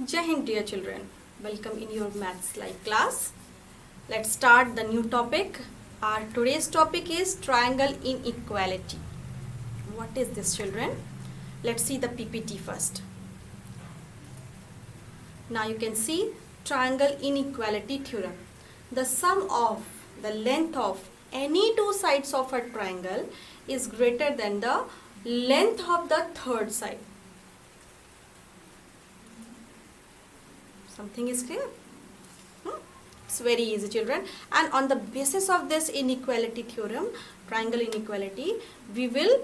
Jai Hind, dear children. Welcome in your maths live class. Let's start the new topic. Our today's topic is triangle inequality. What is this, children? Let's see the PPT first. Now you can see triangle inequality theorem. The sum of the length of any two sides of a triangle is greater than the length of the third side. Something is clear? It's very easy, children. And on the basis of this inequality theorem, triangle inequality, we will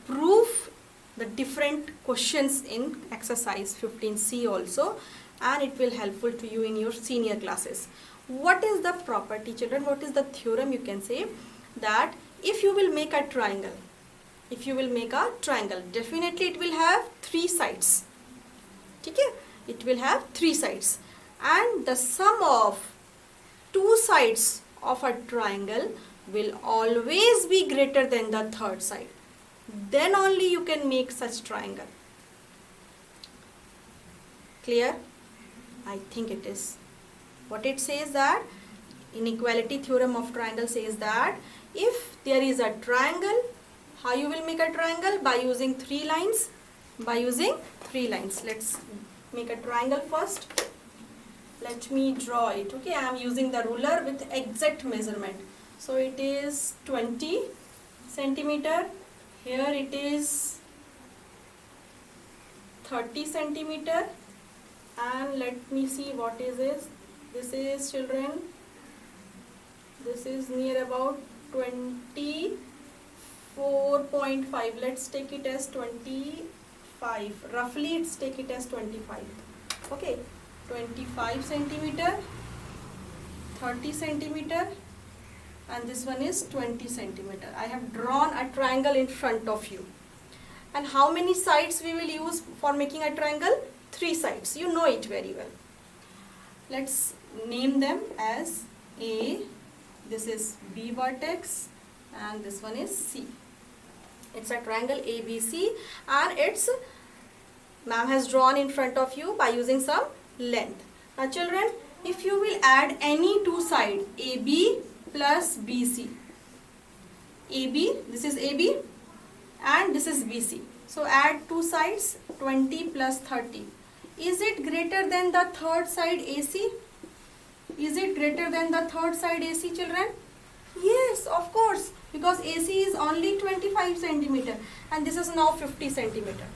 prove the different questions in exercise 15C also, and it will helpful to you in your senior classes. What is the property, children? What is the theorem? You can say that if you will make a triangle, definitely it will have three sides. Okay? It will have three sides, and the sum of two sides of a triangle will always be greater than the third side. Then only you can make such triangle. Clear? I think it is. What it says that inequality theorem of triangle says that if there is a triangle, how you will make a triangle? By using three lines. Let's make a triangle first. Let me draw it. Okay, I am using the ruler with exact measurement. So it is 20 centimeter. Here it is 30 centimeter. And let me see what is this. This is, children, this is near about 24.5. Let's take it as 25. Roughly, let's take it as 25. Okay, 25 centimeter, 30 centimeter, and this one is 20 centimeter. I have drawn a triangle in front of you. And how many sides we will use for making a triangle? Three sides. You know it very well. Let's name them as A, this is B vertex, and this one is C. It's a triangle ABC, and it's ma'am has drawn in front of you by using some length. Now children, if you will add any two sides, AB plus BC, AB, this is AB and this is BC. So add two sides, 20 plus 30. Is it greater than the third side AC? Is it greater than the third side AC, children? Yes, of course, because AC is only 25 centimeter and this is now 50 centimeter.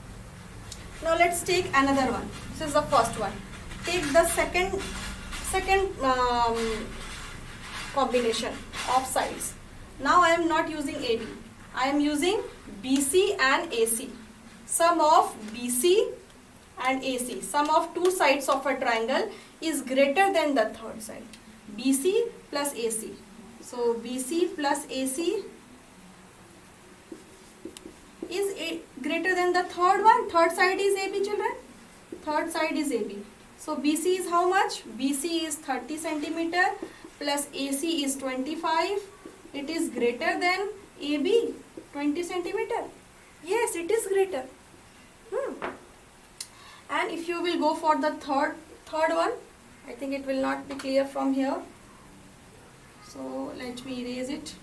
Now let's take another one. This is the first one. Take the second combination of sides. Now I am not using AB. I am using BC and AC. Sum of BC and AC, sum of two sides of a triangle is greater than the third side. BC plus AC. So BC plus AC is greater than the third one. Third side is AB, children. Third side is AB. So BC is how much? BC is 30 centimeter plus AC is 25. It is greater than AB, 20 centimeter. Yes, it is greater. And if you will go for the third one, I think it will not be clear from here. So let me erase it.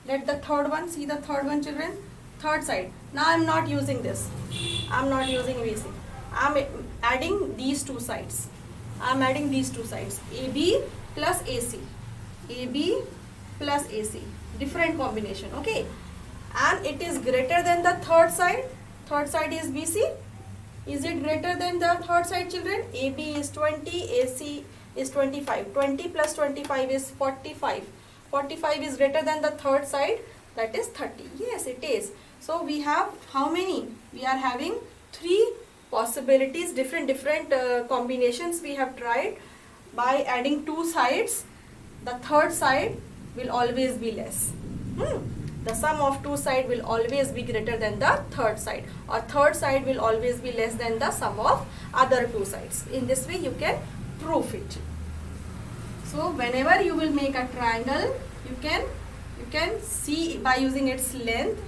Let the third one, see the third one, children. Third side. Now I am not using this. I am not using BC. I am adding these two sides. AB plus AC. AB plus AC. Different combination. Okay. And it is greater than the third side. Third side is BC. Is it greater than the third side, children? AB is 20, AC is 25. 20 plus 25 is 45. 45 is greater than the third side, that is 30. Yes, it is. So we have how many? We are having three possibilities, different combinations we have tried. By adding two sides, the third side will always be less. The sum of two sides will always be greater than the third side, or third side will always be less than the sum of other two sides. In this way you can prove it. So whenever you will make a triangle, you can see by using its length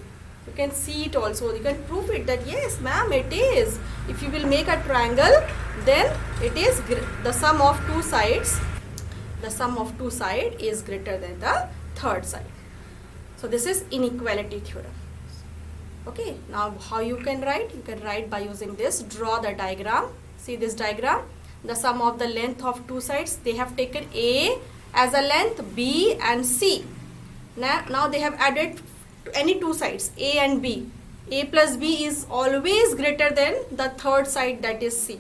You can see it also. You can prove it that yes, ma'am, it is. If you will make a triangle, then it is the sum of two sides. The sum of two sides is greater than the third side. So this is inequality theorem. Okay, now how you can write? You can write by using this. Draw the diagram. See this diagram? The sum of the length of two sides. They have taken A as a length, B and C. Now they have added any two sides, A and B. A plus B is always greater than the third side, that is C.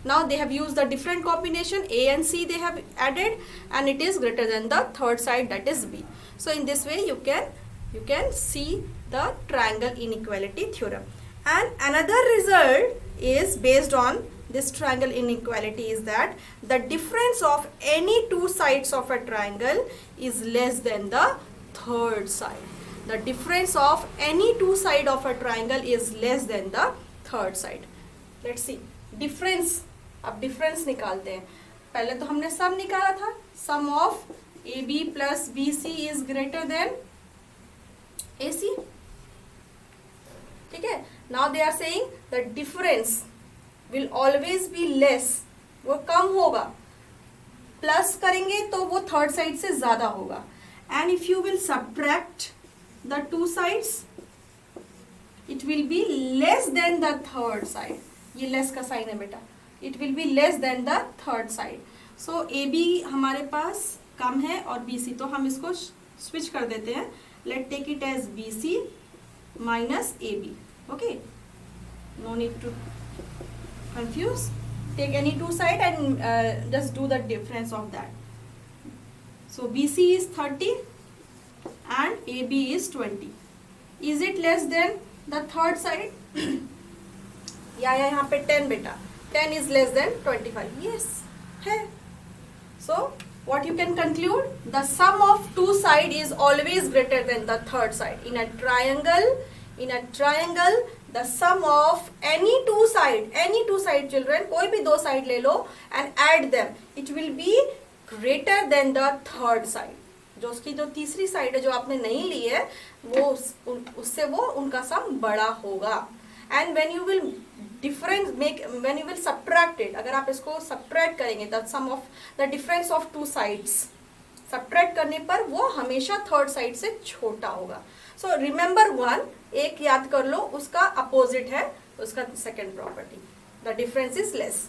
Now they have used the different combination, A and C they have added, and it is greater than the third side, that is B. So in this way you can see the triangle inequality theorem. And another result is based on this triangle inequality is that the difference of any two sides of a triangle is less than the third side. The difference of any two sides of a triangle is less than the third side. Let's see. Difference. अब difference निकालते हैं. पहले तो हमने sum निकाला था. Sum of AB plus BC is greater than AC. ठीक है. Now they are saying the difference will always be less. वो कम होगा. Plus करेंगे तो वो third side से ज़्यादा होगा. And if you will subtract the two sides, it will be less than the third side. ये less का sign है बेटा. It will be less than the third side. So AB हमारे पास कम है और BC, तो हम इसको switch कर देते हैं. Let's take it as BC minus AB. Okay. No need to confuse. Take any two side and just do the difference of that. So BC is 30 and AB is 20. Is it less than the third side? या यहाँ पे 10 बेटा. 10 is less than 25. Yes, है. So what you can conclude? The sum of two side is always greater than the third side. In a triangle, the sum of any two side children, कोई भी दो side ले लो and add them, it will be greater than the third side. जो उसकी जो तीसरी side है जो आपने नहीं ली है वो उससे वो उनका सम बड़ा होगा. And when you will subtract it, अगर आप इसको subtract करेंगे the sum of the difference of two sides, subtract करने पर वो हमेशा third side से छोटा होगा. So remember one, एक याद कर लो, उसका opposite है उसका second property. The difference is less.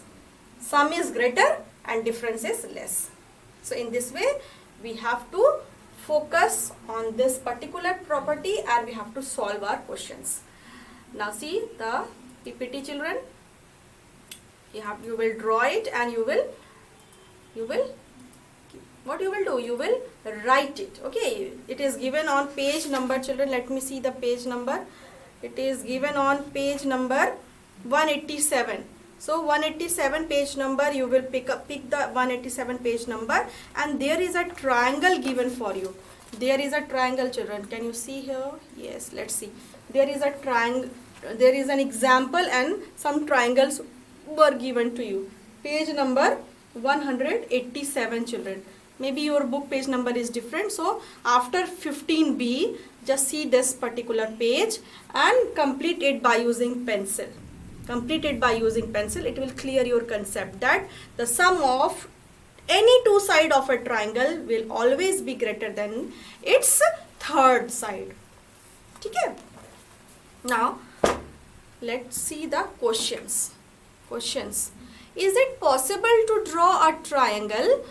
Sum is greater and difference is less. So in this way we have to focus on this particular property and we have to solve our questions. Now see the PPT children. You will draw it and you will what you will do? You will write it. Okay. It is given on page number children. Let me see the page number. It is given on page number 187. So 187 page number, you will pick the 187 page number and there is a triangle given for you. There is a triangle children. Can you see here? Yes, let's see. There is a triangle. There is an example and some triangles were given to you. Page number 187 children. Maybe your book page number is different. So after 15B, just see this particular page and complete it by using pencil. Complete it by using pencil. It will clear your concept that the sum of any two sides of a triangle will always be greater than its third side. Okay? Now let's see the questions. Questions. Is it possible to draw a triangle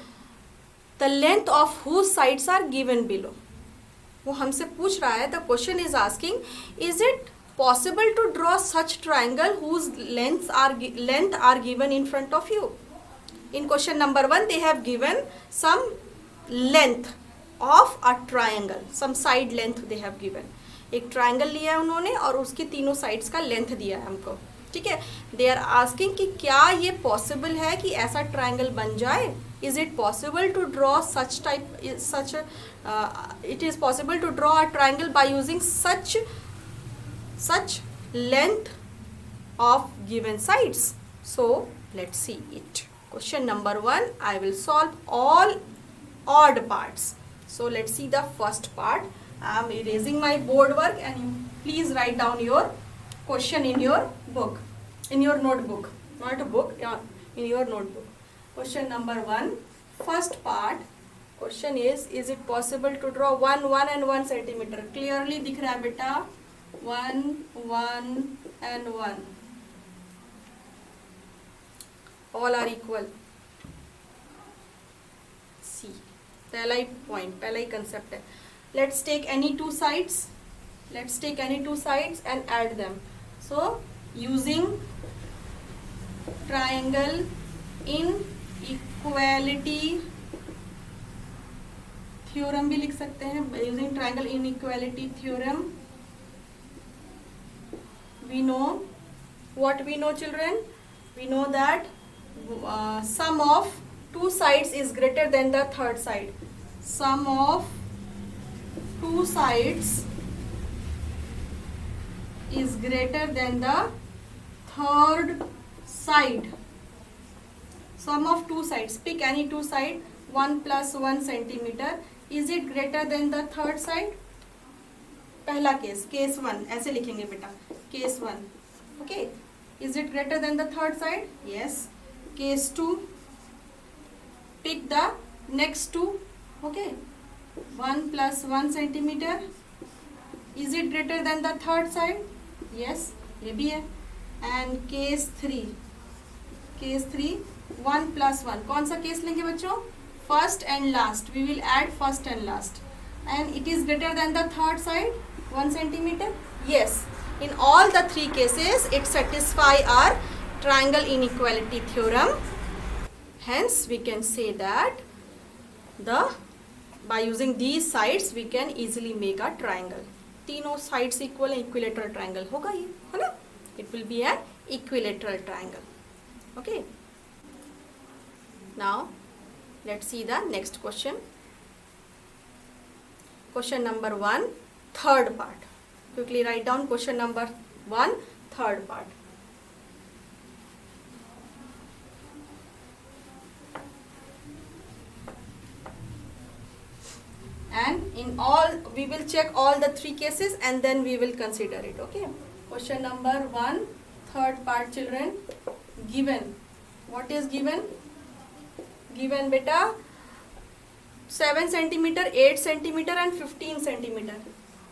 the length of whose sides are given below? वो हमसे पूछ रहा है. The question is asking, is it possible to draw such triangle whose length are given in front of you? In question number 1, they have given some length of a triangle, some side length they have given. एक triangle लिया है उन्होंने और उसके तीनों sides का length दिया है हमको. ठीक है. दे आर आस्किंग कि क्या ये पॉसिबल है कि ऐसा ट्राइंगल बन जाए. Is it possible to draw it is possible to draw a triangle by using such length of given sides? So let's see it. Question number 1, I will solve all odd parts. So let's see the first part. I am erasing my board work and you please write down your question in your book, in your notebook, not a book, yeah, in your notebook. Question number 1, first part. Question is it possible to draw 1, 1 and 1 centimeter? Clearly दिख रहा है बेटा, 1, 1 and 1. All are equal. See, पहला ही point, पहला ही concept है. Let's take any two sides. Let's take any two sides and add them. So, using triangle inequality theorem भी लिख सकते हैं. Using triangle inequality theorem, we know what we know, children. We know that sum of two sides is greater than the third side. Sum of two sides is greater than the third side. Sum of two sides, pick any two side, 1 plus 1 centimeter. Is it greater than the third side? पहला case, case 1 ऐसे लिखेंगे बेटा, case 1. Okay, is it greater than the third side? Yes. Case 2, pick the next two. Okay, 1 plus 1 centimeter. Is it greater than the third side? Yes, ये भी है. And case 3, 1 plus 1. कौन सा case लेंगे बच्चों? First and last. We will add first and last. And it is greater than the third side, 1 centimeter. Yes. In all the three cases, it satisfies our triangle inequality theorem. Hence, we can say that by using these sides, we can easily make a triangle. तीनों sides equal equilateral triangle होगा ये, है ना? It will be an equilateral triangle. Okay. Now, let's see the next question. Question number 1, third part. Quickly write down question number 1, third part. And in all, we will check all the three cases and then we will consider it. Okay. Question number 1, third part, children. Given. What is given? Given beta 7 centimeter, 8 centimeter and 15 centimeter.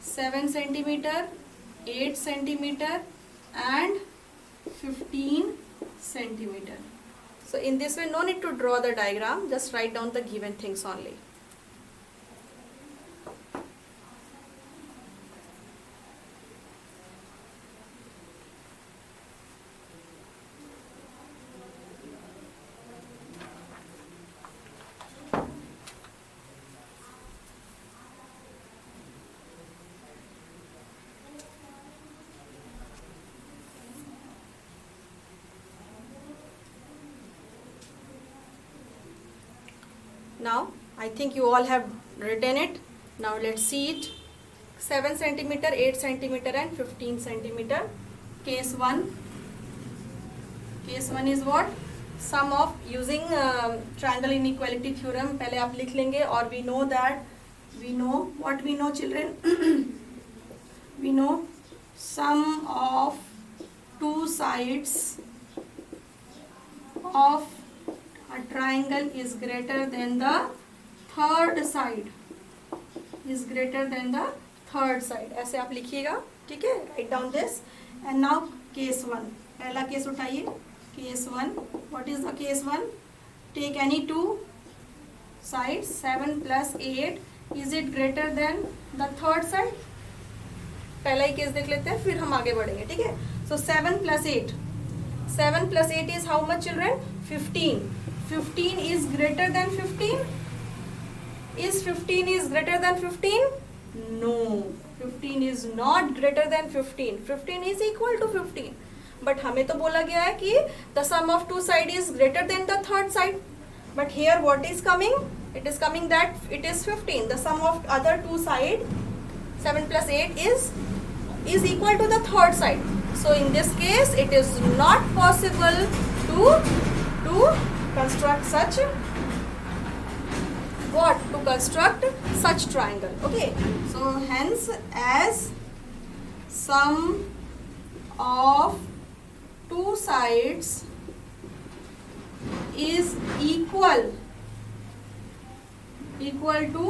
7 centimeter, 8 centimeter and 15 centimeter. So in this way, no need to draw the diagram, just write down the given things only. Now, I think you all have written it. Now, let's see it. 7 centimeter, 8 centimeter and 15 centimeter. Case 1. Case 1 is what? Sum of using triangle inequality theorem. पहले आप लिख लेंगे और we know that, we know what we know, children. We know sum of two sides of a triangle is greater than the third side. Is greater than the third side. ऐसे आप लिखिएगा, ठीक है? Write down this. And now case 1. पहला case उठाइए. Case 1. What is the case 1? Take any two sides. 7 plus 8. Is it greater than the third side? पहला ही case देख लेते हैं, फिर हम आगे बढ़ेंगे, ठीक है? So 7 plus 8. 7 plus 8 is how much, children? 15. 15 is greater than 15? Is 15 is greater than 15? No. 15 is not greater than 15. 15 is equal to 15. But हमें तो बोला गया है कि the sum of two side is greater than the third side. But here what is coming? It is coming that it is 15. The sum of other two side, 7 plus 8 is equal to the third side. So in this case, it is not possible to construct such what? To construct such triangle. Okay, so hence as sum of two sides is equal to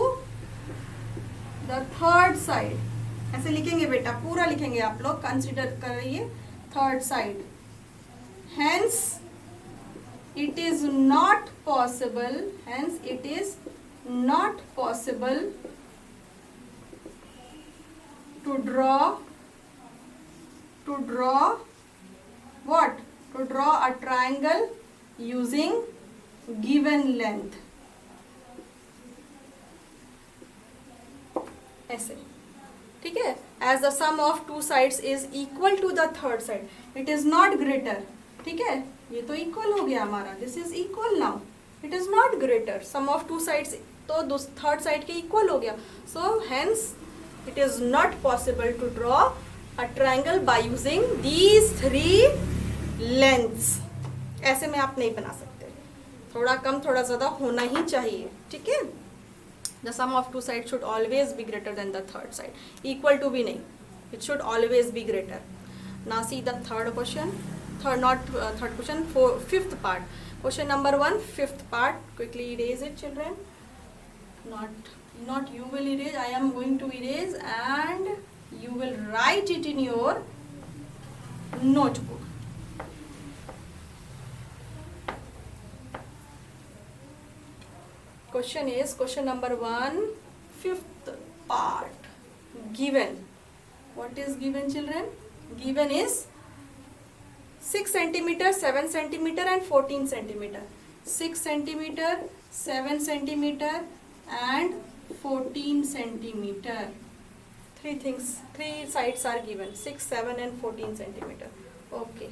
the third side. ऐसे लिखेंगे बेटा, पूरा लिखेंगे आप लोग, consider करिए third side. Hence it is not possible to draw what? To draw a triangle using given length. ऐसे, ठीक है. As the sum of two sides is equal to the third side, it is not greater. ठीक है, ये तो equal हो गया हमारा, this is equal now. It is not greater, sum of two sides तो थर्ड साइड के equal हो गया. So hence it is not possible to draw a triangle by using these three lengths. ऐसे में आप नहीं बना सकते, थोड़ा कम थोड़ा ज़्यादा होना ही चाहिए. ठीक है, the sum of two side should always be greater than the third side. Equal to भी नहीं, it should always be greater. Now see the third question. Third question, fifth part. Question number 1, fifth part. Quickly erase it, children. Not you will erase. I am going to erase, and you will write it in your notebook. Question number 1, fifth part. Given. What is given, children? Given is 6 centimeter, 7 centimeter and 14 centimeter. 6 centimeter, 7 centimeter and 14 centimeter. Three sides are given, 6, 7 and 14 centimeter. Okay.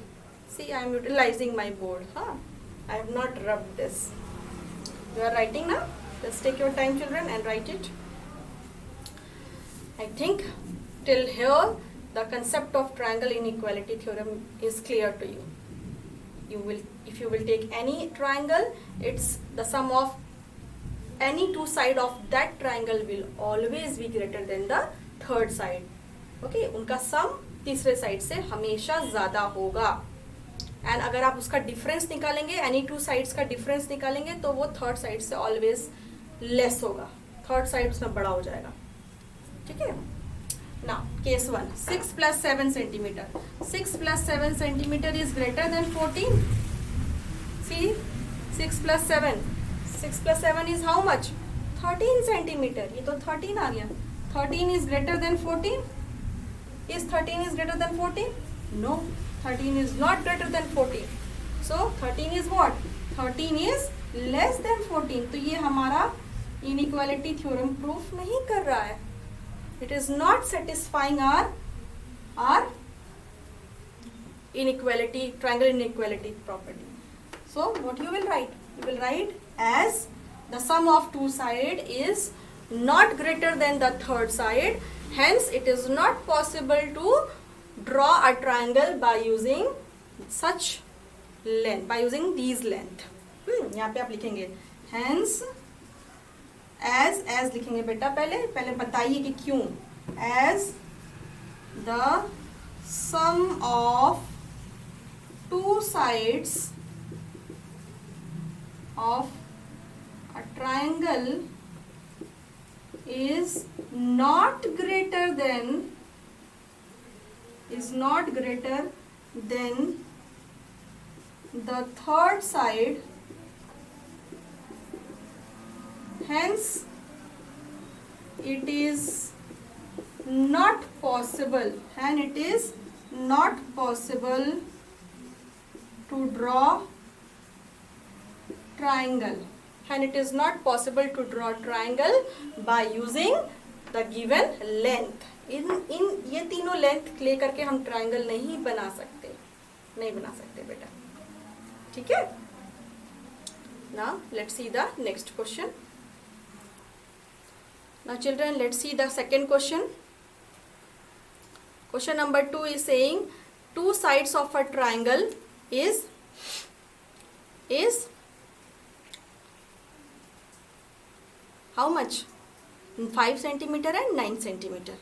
See, I am utilizing my board. I have not rubbed this. You are writing now? Just take your time, children, and write it. I think till here the concept of triangle inequality theorem is clear to you. If you will take any triangle, it's the sum of any two side of that triangle will always be greater than the third side. Okay, उनका सम तीसरे side से हमेशा ज़्यादा होगा. And अगर आप उसका difference निकालेंगे, एनी टू साइड्स का डिफरेंस निकालेंगे, तो वो थर्ड साइड से ऑलवेज लेस होगा. थर्ड साइड उसमें बड़ा हो जाएगा. ठीक है. Now, case 1, 6 plus 7 centimeter. 6 plus 7 centimeter is greater than 14. See, 6 plus 7. 6 plus 7 is how much? 13 centimeter. ये तो 13 आ गया. 13 is greater than 14. Is 13 is greater than 14? No, 13 is not greater than 14. So 13 is what? 13 is less than 14. तो ये हमारा inequality theorem proof नहीं कर रहा है. It is not satisfying our inequality, triangle inequality property. So what you will write? You will write as the sum of two side is not greater than the third side. Hence it is not possible to draw a triangle by using such length, by using these length. यहाँ पे आप लिखेंगे hence as लिखेंगे बेटा. पहले बताइए कि क्यों. as the sum of two sides of a triangle is not greater than the third side. Hence it is not possible to draw triangle. And it is not possible to draw triangle by using the given length. इन ये तीनों length ले करके हम triangle नहीं बना सकते बेटा. ठीक है. Now let's see the next question. Now children, let's see the second question. Question number 2 is saying two sides of a triangle is how much? 5 centimeter and 9 centimeter.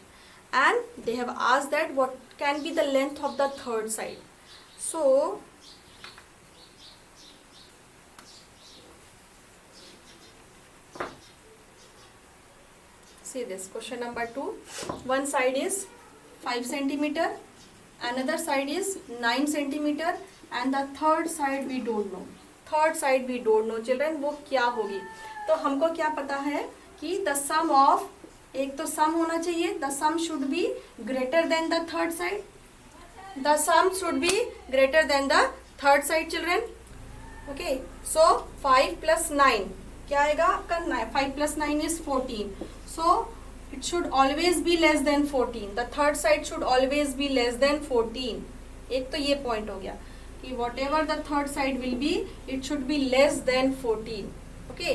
And they have asked that what can be the length of the third side. So see this question number 2. One side is 5 centimeter, another side is 9 centimeter, and the third side we don't know. Third side we don't know children, वो क्या होगी? तो हमको क्या पता है कि the sum of, एक तो सम होना चाहिए, the sum should be greater than the third side, the sum should be greater than the third side children. Okay, so 5 + 9 क्या आएगा आपका? 5 + 9 is 14. So it should always be less than 14. The third side should always be less than 14. एक तो ये point हो गया कि whatever the third side will be, it should be less than 14. Okay,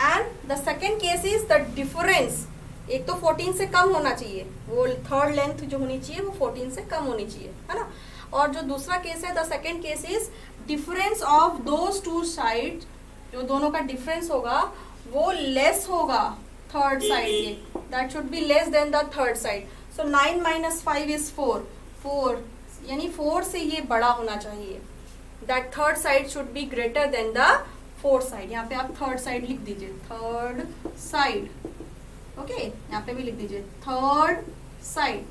and the second case is the difference. एक तो 14 से कम होना चाहिए, वो थर्ड लेंथ जो होनी चाहिए वो 14 से कम होनी चाहिए, है ना. और जो दूसरा केस है, the second case is difference of those two side, जो दोनों का डिफरेंस होगा वो लेस होगा थर्ड साइड के, that should be less than the third side. So 9 - 5 is 4. 4 यानी 4 से ये बड़ा होना चाहिए. That third side should be greater than the fourth side. यहाँ पे आप थर्ड साइड लिख दीजिए, थर्ड साइड. ओके, यहाँ पे भी लिख दीजिए third side.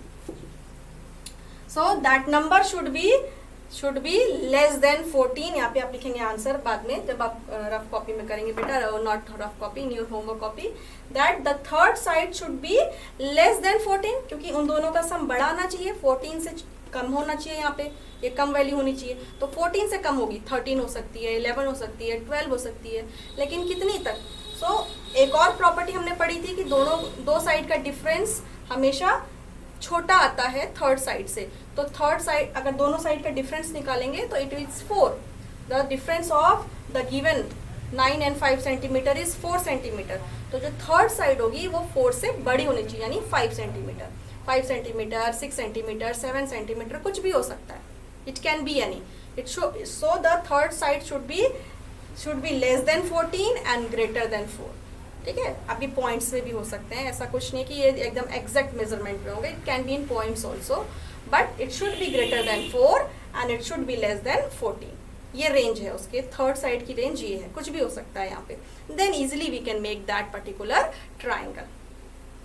So that number should be less than 14. यहाँ पे आप लिखेंगे आंसर बाद में जब आप रफ कॉपी में करेंगे बेटा, not rough copy, in your homework copy, that the third side should be less than 14, क्योंकि उन दोनों का सम बड़ा आना चाहिए, 14 से कम होना चाहिए. यहाँ पे ये कम वैल्यू होनी चाहिए, तो 14 से कम होगी, 13 हो सकती है, 11 हो सकती है, 12 हो सकती है, लेकिन कितनी तक? सो एक और प्रॉपर्टी हमने पढ़ी थी कि दो साइड का डिफरेंस हमेशा छोटा आता है थर्ड साइड से. तो थर्ड साइड अगर दोनों साइड का डिफरेंस निकालेंगे तो it is 4. The difference of the given 9 and 5 centimetre is 4 centimetre. तो जो थर्ड साइड होगी वो 4 से बड़ी होनी चाहिए, यानी 5 सेंटीमीटर. 5 सेंटीमीटर, 6 सेंटीमीटर, 7 सेंटीमीटर, कुछ भी हो सकता है. It can be any. So the third side should be less than 14 and greater than 4. ठीक है, अभी पॉइंट्स में भी हो सकते हैं, ऐसा कुछ नहीं कि ये एकदम एग्जैक्ट मेजरमेंट में होंगे. It can be in points also, but it should be greater then 4 and it should be less than 14. ये रेंज है उसके, थर्ड साइड की रेंज ये है, कुछ भी हो सकता है यहाँ पे. Then easily we can make that particular triangle.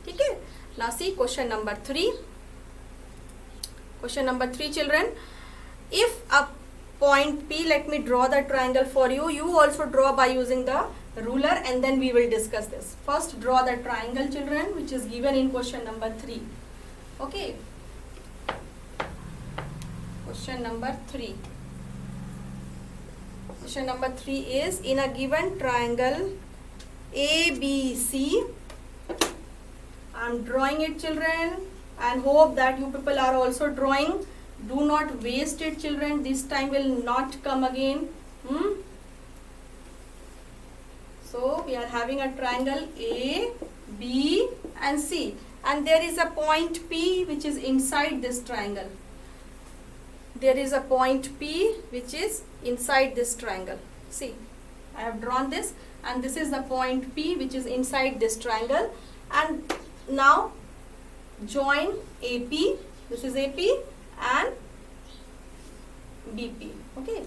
ठीक है, now see question number 3. Question number 3 children, if a point P, let me draw the triangle for you. You also draw by using the ruler and then we will discuss this. First draw the triangle children, which is given in question number 3. Okay, question number 3. Question number 3 is, in a given triangle ABC, I am drawing it children and hope that you people are also drawing. Do not waste it children, this time will not come again. So we are having a triangle A, B and C, and there is a point P which is inside this triangle. There is a point P which is inside this triangle. See, I have drawn this and this is the point P which is inside this triangle. And now join AP, this is AP, and BP. Okay,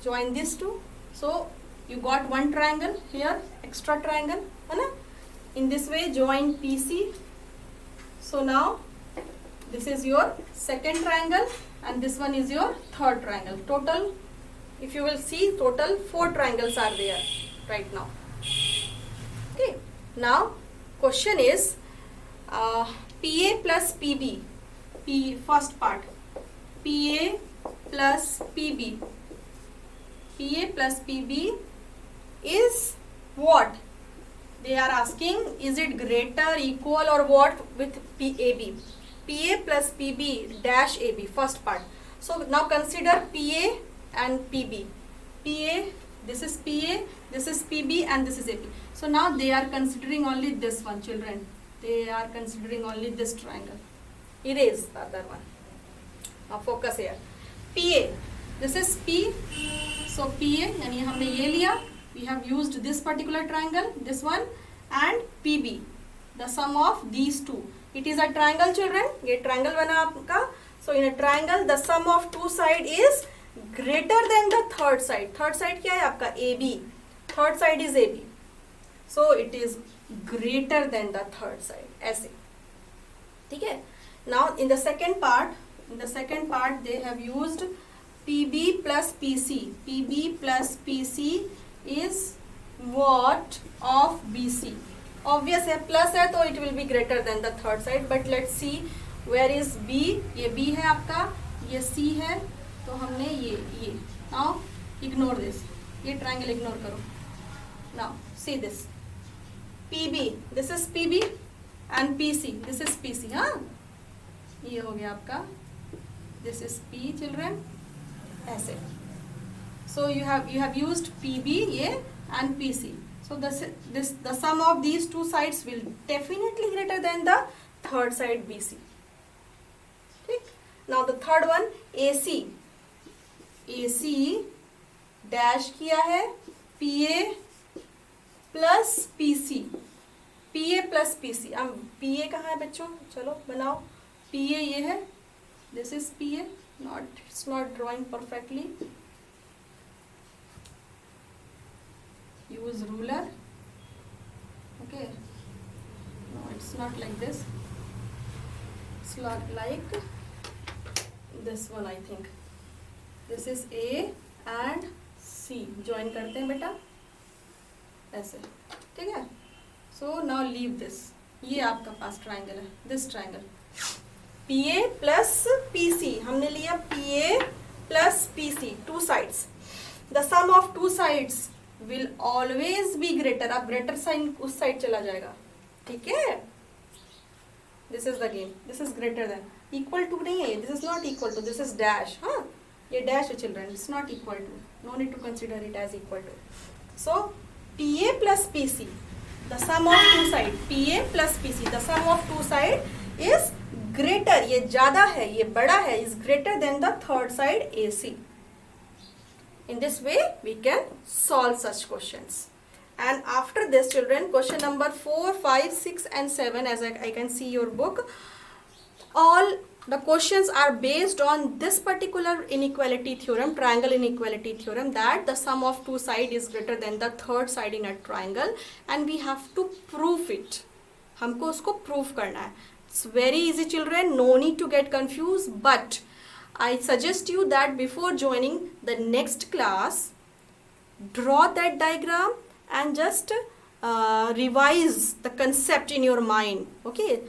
join these two. So you got one triangle here, extra triangle, है ना. In this way join PC. So now this is your second triangle and this one is your third triangle. Total, if you will see, total 4 triangles are there right now. Okay, now question is PA plus PB. First part, PA plus PB. PA plus PB is what? They are asking, is it greater, equal or what with PAB? PA plus PB dash AB, first part. So now consider PA and PB. PA, this is PA, this is PB and this is AB. So now they are considering only this one children. They are considering only this triangle. Erase the other one. Now focus here. PA, this is P. So PA यानी हमने ये लिया, we have used this particular triangle, this one, and PB, the sum of these two. It is a triangle children, ये triangle बना आपका. So in a triangle the sum of two side is greater than the third side. Third side क्या है आपका AB, third side is AB. So it is greater than the third side. ऐसे, ठीक है. Now in the second part they have used PB plus PC. PB plus PC is what of BC. Obvious है, plus है तो it will be greater than the third side. But let's see where is B. ये B है आपका, ये C है, तो हमने ये. Now ignore this. ये triangle ignore करो. Now see this. PB, this is PB and PC, this is PC. हाँ, ये हो गया आपका. This is P children. ऐसे. So you have used PB ये and PC. So the sum of these two sides will definitely greater than the third side BC. Okay? Now the third one AC. AC dash किया है PA plus PC. PA plus PC. अब PA कहाँ है बच्चों? चलो बनाओ. PA ये है. This is PA. It's not drawing perfectly. Use ruler. Okay. No, it's not like this. It's not like this one, I think. This is A and C. Join करते हैं बेटा. ऐसे, ठीक है. So now leave this. ये आपका पास triangle है. This triangle. PA plus PC. हमने लिया PA plus PC. Two sides. The sum of two sides will always be greater. अब greater sign उस side चला जाएगा, ठीक है. This is the game. This is greater than. Equal to नहीं है. This is not equal to. This is dash. हाँ, ये dash है children. It's not equal to. No need to consider it as equal to. So PA plus PC. The sum of two side. PA plus PC. The sum of two side is greater. ये ज़्यादा है, ये बड़ा है. Is greater than the third side AC. In this way we can solve such questions. And after this children, question number 4, 5, 6 and 7, as I can see your book, all the questions are based on this particular inequality theorem, triangle inequality theorem, that the sum of two sides is greater than the third side in a triangle, and we have to prove it. हमको उसको prove करना है. It's very easy children, no need to get confused, but I suggest you that before joining the next class, draw that diagram and just revise the concept in your mind, okay,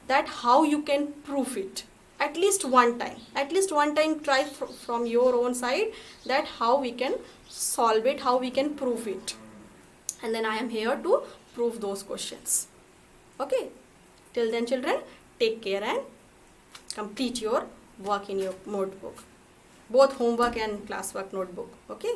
that how you can prove it. At least one time try from your own side that how we can solve it, how we can prove it, and then I am here to prove those questions. Okay, till then children, take care and complete your work in your notebook, both homework and classwork notebook. Okay.